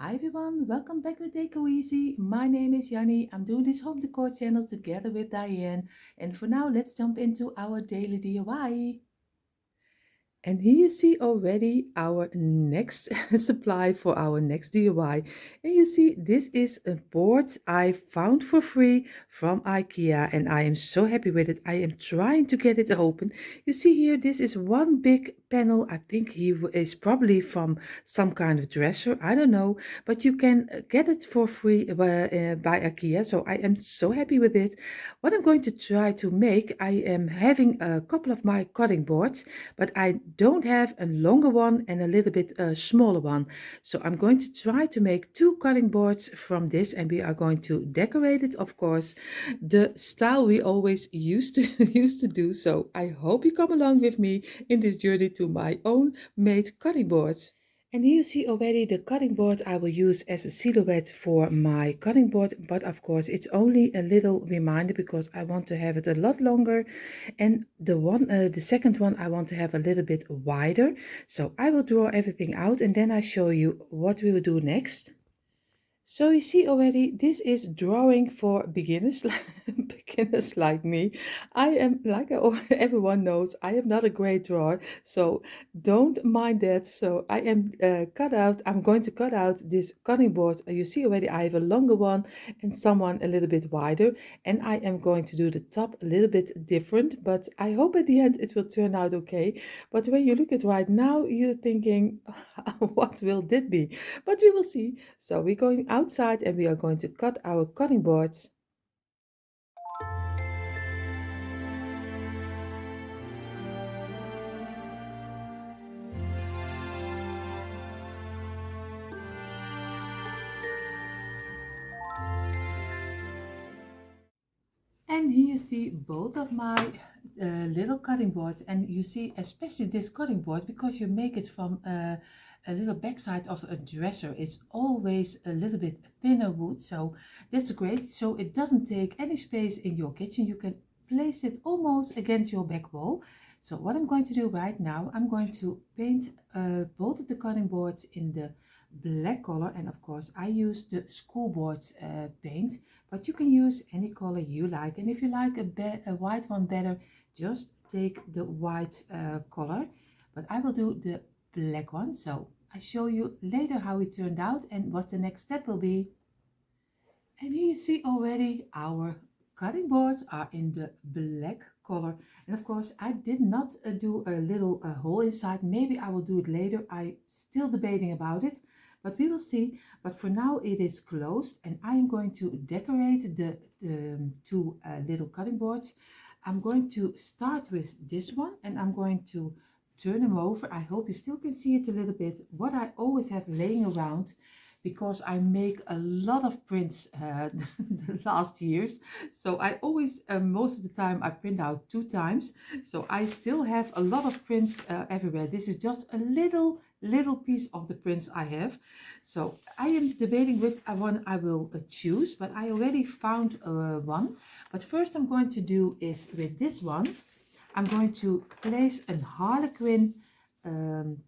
Hi everyone, welcome back with Decoeasy. My name is Janny. I'm doing this home decor channel together with Dyanne. And for now, let's jump into our daily DIY. And here you see already our next supply for our next DIY. And you see this is a board I found for free from IKEA and I am so happy with it. I am trying to get it open. You see here, this is one big panel. I think he is probably from some kind of dresser. I don't know, but you can get it for free by IKEA. So I am so happy with it. What I'm going to try to make, I am having a couple of my cutting boards, but I don't have a longer one and a little bit smaller one. So I'm going to try to make two cutting boards from this and we are going to decorate it, of course, the style we always used to used to do. So I hope you come along with me in this journey to my own made cutting boards. And here you see already the cutting board I will use as a silhouette for my cutting board, but of course it's only a little reminder because I want to have it a lot longer, and the second one I want to have a little bit wider. So I will draw everything out and then I show you what we will do next. So you see already, this is drawing for beginners, beginners like me. I am, like everyone knows, I am not a great drawer, so don't mind that. So I am I'm going to cut out this cutting board. You see already, I have a longer one and someone a little bit wider, and I am going to do the top a little bit different, but I hope at the end it will turn out okay. But when you look at right now, you're thinking, what will that be? But we will see. So we're going outside and we are going to cut our cutting boards. And here you see both of my little cutting boards, and you see especially this cutting board, because you make it from a little backside of a dresser. It's always a little bit thinner wood, so that's great. So it doesn't take any space in your kitchen. You can place it almost against your back wall. So what I'm going to do right now, I'm going to paint both of the cutting boards in the black color, and of course I use the school board paint, but you can use any color you like. And if you like a white one better, just take the white color, but I will do the black one. So I show you later how it turned out and what the next step will be. And here you see already our cutting boards are in the black color. And of course, I did not do a little hole inside. Maybe I will do it later. I'm still debating about it, but we will see. But for now, it is closed and I am going to decorate the two little cutting boards. I'm going to start with this one and I'm going to turn them over. I hope you still can see it a little bit. What I always have laying around, because I make a lot of prints the last years. So I always, most of the time, I print out 2 times. So I still have a lot of prints everywhere. This is just a little piece of the prints I have. So I am debating which one I will choose, but I already found one. But first I'm going to do is with this one, I'm going to place a harlequin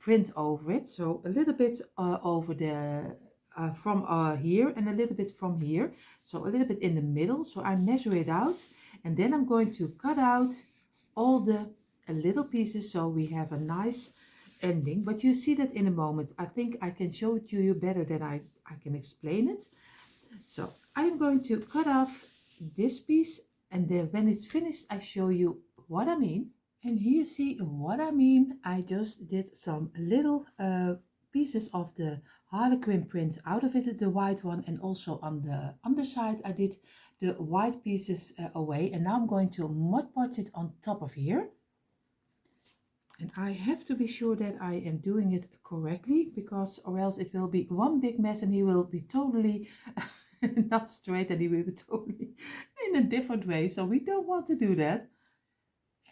print over it. So a little bit over the from here and a little bit from here, so a little bit in the middle. So I measure it out and then I'm going to cut out all the little pieces so we have a nice ending. But you see that in a moment. I think I can show it to you better than I can explain it. So I'm going to cut off this piece and then when it's finished I show you what I mean. And here you see what I mean. I just did some little pieces of the harlequin print out of it, the white one, and also on the underside I did the white pieces away. And now I'm going to Mod Podge it on top of here. And I have to be sure that I am doing it correctly, because or else it will be one big mess and he will be totally not straight and he will be totally in a different way. So we don't want to do that.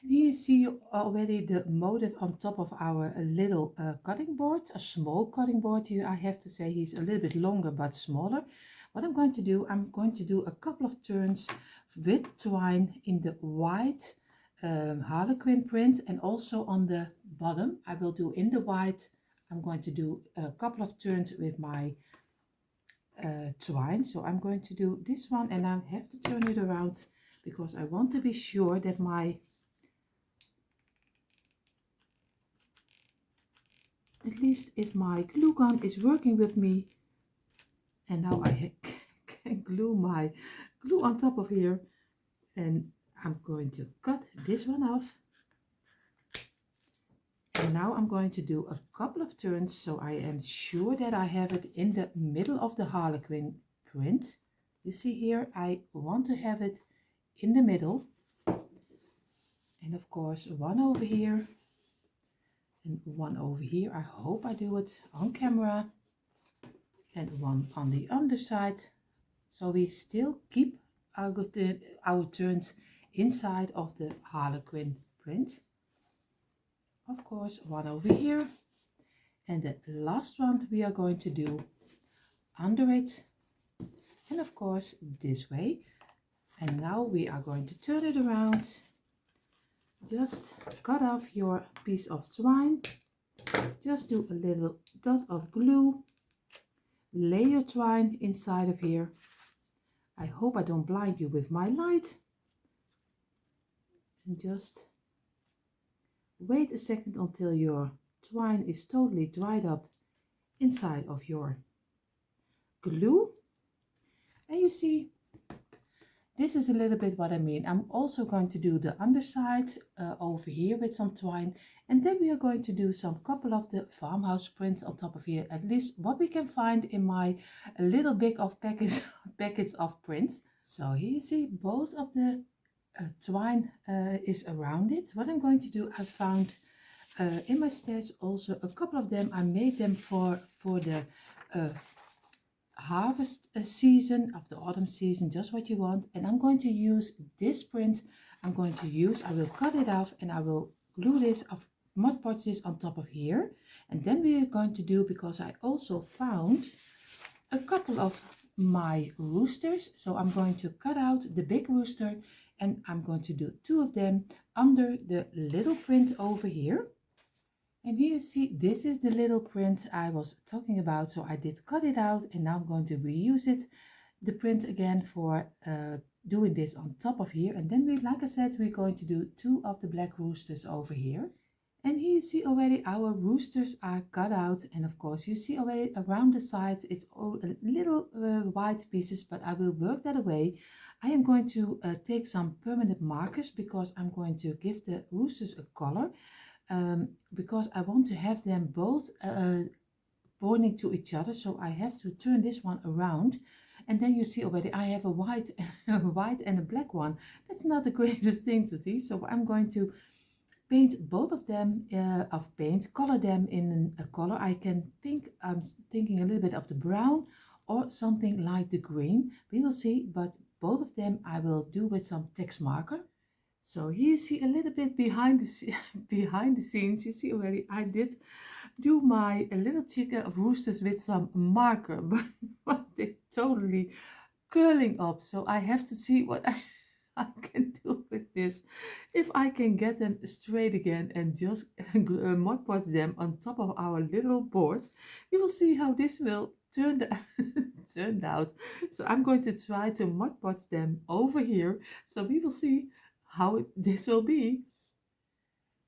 And here you see already the motif on top of our little cutting board, a small cutting board. Here I have to say he's a little bit longer but smaller. What I'm going to do, I'm going to do a couple of turns with twine in the white harlequin print, and also on the bottom I will do in the white. I'm going to do a couple of turns with my twine. So I'm going to do this one, and I have to turn it around because I want to be sure that at least if my glue gun is working with me. And now I can glue my glue on top of here, and I'm going to cut this one off. And now I'm going to do a couple of turns so I am sure that I have it in the middle of the Harlequin print. You see here, I want to have it in the middle. And of course, one over here and one over here. I hope I do it on camera. And one on the underside. So we still keep our turns inside of the Harlequin print. Of course, one over here, and the last one we are going to do under it, and of course this way. And now we are going to turn it around. Just cut off your piece of twine, just do a little dot of glue, lay your twine inside of here. I hope I don't blind you with my light, and just wait a second until your twine is totally dried up inside of your glue. And you see, this is a little bit what I mean. I'm also going to do the underside over here with some twine, and then we are going to do some couple of the farmhouse prints on top of here, at least what we can find in my little big of package of prints. So here you see both of the twine is around it. What I'm going to do, I found in my stash also a couple of them. I made them for the harvest season, of the autumn season, just what you want. And I'm going to use this print. I will cut it off and I will glue this of Mod Podge this on top of here. And then we are going to do, because I also found a couple of my roosters, so I'm going to cut out the big rooster, and I'm going to do two of them under the little print over here. And here you see, this is the little print I was talking about. So I did cut it out, and now I'm going to reuse it, the print again, for doing this on top of here. And then we, like I said, we're going to do two of the black roosters over here. And here you see already our roosters are cut out, and of course you see already around the sides it's all a little white pieces, but I will work that away. I am going to take some permanent markers, because I'm going to give the roosters a color, because I want to have them both pointing to each other. So I have to turn this one around, and then you see already I have a white and a black one. That's not the greatest thing to see, so I'm going to paint both of them color them in a color. I'm thinking a little bit of the brown or something like the green. We will see, but both of them I will do with some text marker. So here you see a little bit behind the scenes. You see already I did do my little chicken of roosters with some marker, but they're totally curling up. So I have to see what I can do with this, if I can get them straight again and just Mod Podge them on top of our little board. We will see how this will turn out. So I'm going to try to Mod Podge them over here, so we will see how this will be.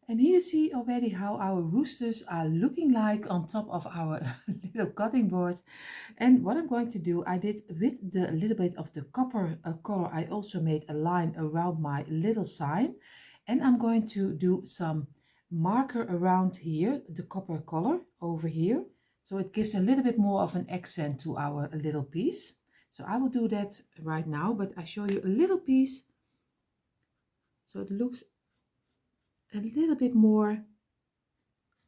And here you see already how our roosters are looking like on top of our little cutting board. And what I'm going to do, I did with the little bit of the copper color, I also made a line around my little sign. And I'm going to do some marker around here, the copper color over here. So it gives a little bit more of an accent to our little piece. So I will do that right now, but I show you a little piece. So it looks a little bit more,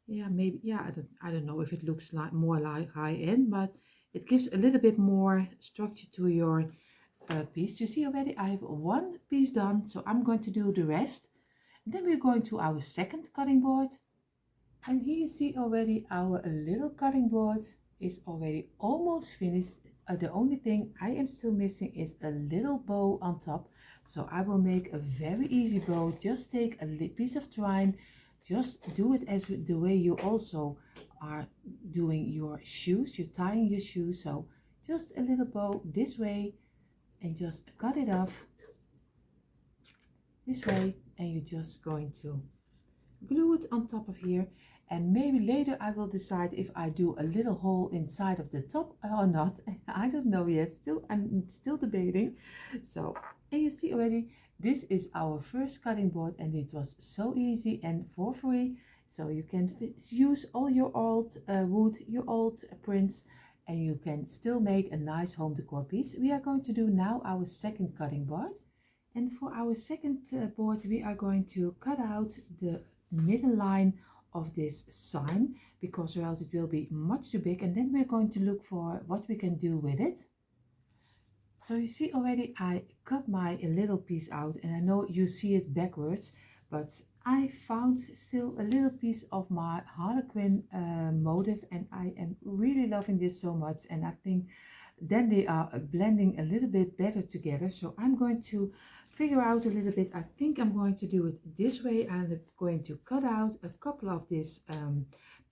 yeah, maybe, yeah, I don't know if it looks like more like high end, but it gives a little bit more structure to your piece. You see already I have one piece done, so I'm going to do the rest. And then we're going to our second cutting board. And here you see already our little cutting board is already almost finished. The only thing I am still missing is a little bow on top. So I will make a very easy bow. Just take a piece of twine, just do it as the way you also are doing your shoes. You're tying your shoes. So just a little bow this way and just cut it off this way, and you're just going to glue it on top of here. And maybe later I will decide if I do a little hole inside of the top or not. I don't know yet, I'm still debating. So, and you see already, this is our first cutting board, and it was so easy and for free. So you can use all your old wood, your old prints, and you can still make a nice home decor piece. We are going to do now our second cutting board. And for our second board, we are going to cut out the middle line of this sign, because or else it will be much too big, and then we're going to look for what we can do with it. So you see already I cut my little piece out, and I know you see it backwards, but I found still a little piece of my Harlequin motif, and I am really loving this so much, and I think then they are blending a little bit better together. So I'm going to figure out a little bit. I think I'm going to do it this way. I'm going to cut out a couple of this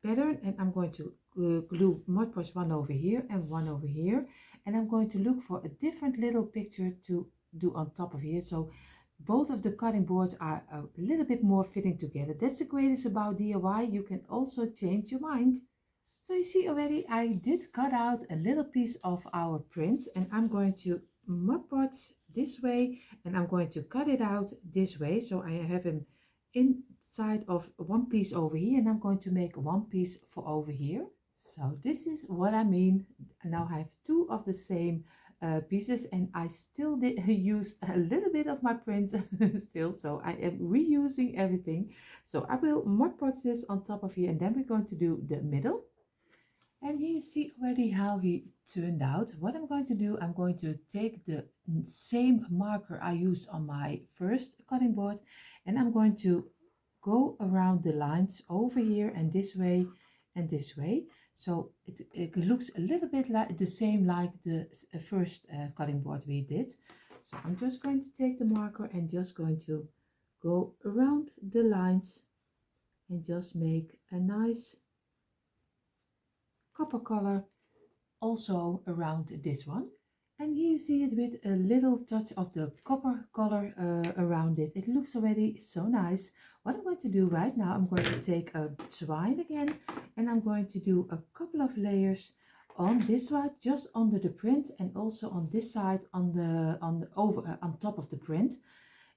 pattern, and I'm going to glue Mod Podge one over here and one over here, and I'm going to look for a different little picture to do on top of here, so both of the cutting boards are a little bit more fitting together. That's the greatest about DIY. You can also change your mind. So you see already I did cut out a little piece of our print, and I'm going to Mod Podge this way, and I'm going to cut it out this way. So I have him inside of one piece over here, and I'm going to make one piece for over here. So this is what I mean. Now I have two of the same pieces, and I still did use a little bit of my print still, so I am reusing everything. So I will Mod Podge this on top of here, and then we're going to do the middle. And here you see already how he turned out. What I'm going to do, I'm going to take the same marker I used on my first cutting board, and I'm going to go around the lines over here and this way and this way. So it looks a little bit like the same like the first cutting board we did. So I'm just going to take the marker and just going to go around the lines and just make a nice copper color also around this one. And here you see it with a little touch of the copper color around it. It looks already so nice. What I'm going to do right now, I'm going to take a twine again, and I'm going to do a couple of layers on this side, just under the print, and also on this side on top of the print.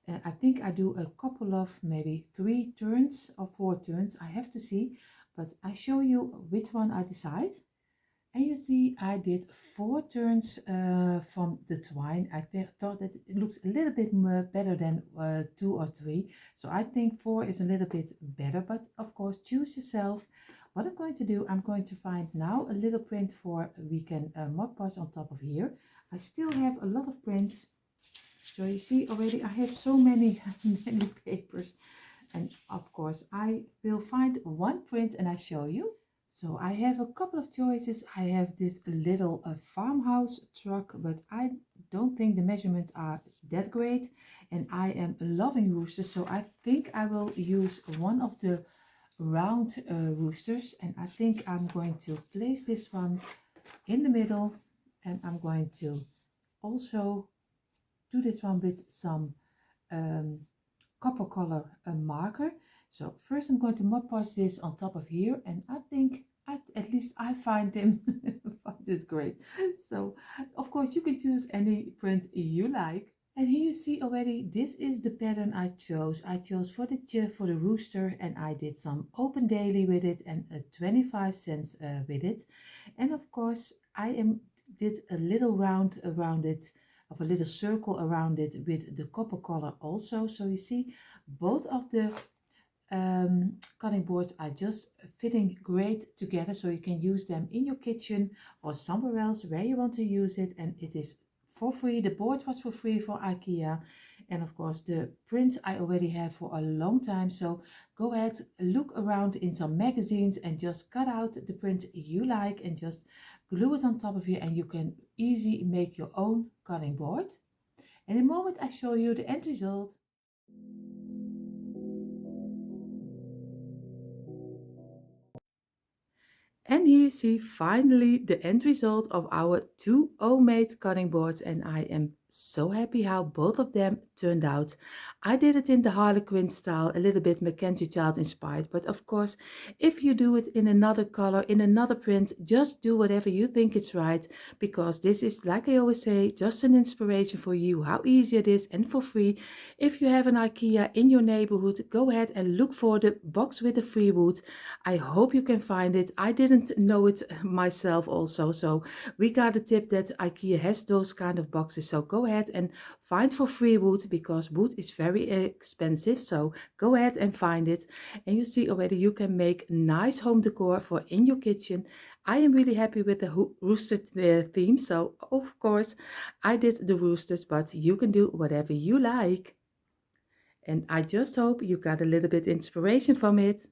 I think I do a couple of maybe 3 turns or 4 turns. I have to see, but I show you which one I decide. And you see I did 4 turns from the twine. I thought that it looks a little bit more better than 2 or 3. So I think 4 is a little bit better, but of course choose yourself. What I'm going to do, I'm going to find now a little print for we can Mod Podge on top of here. I still have a lot of prints. So you see already I have so many papers. And of course I will find one print and I show you. So I have a couple of choices. I have this little farmhouse truck, but I don't think the measurements are that great. And I am loving roosters, so I think I will use one of the round roosters. And I think I'm going to place this one in the middle. And I'm going to also do this one with some copper color marker. So first I'm going to Mod Podge this on top of here, and I think at least I find them find it great. So of course you can choose any print you like. And here you see already this is the pattern I chose. I chose for the rooster, and I did some open daily with it and 25 cents with it. And of course I did a little round around it, of a little circle around it with the copper color also. So you see both of the cutting boards are just fitting great together, so you can use them in your kitchen or somewhere else where you want to use it, and it is for free. The board was for free for IKEA, and of course the prints I already have for a long time. So go ahead, look around in some magazines and just cut out the print you like and just glue it on top of here, and you can easily make your own cutting board. And in a moment I show you the end result. And here you see finally the end result of our two homemade cutting boards, and I am so happy how both of them turned out. I did it in the Harlequin style, a little bit Mackenzie child inspired, but of course if you do it in another color, in another print, just do whatever you think is right, because this is, like I always say, just an inspiration for you, how easy it is and for free. If you have an IKEA in your neighborhood, go ahead and look for the box with the free wood. I hope you can find it. I didn't know it myself also, so we got a tip that IKEA has those kind of boxes. So go ahead and find for free wood, because wood is very expensive. So go ahead and find it. And you see already you can make nice home decor for in your kitchen. I am really happy with the rooster theme. So of course I did the roosters, but you can do whatever you like. And I just hope you got a little bit inspiration from it.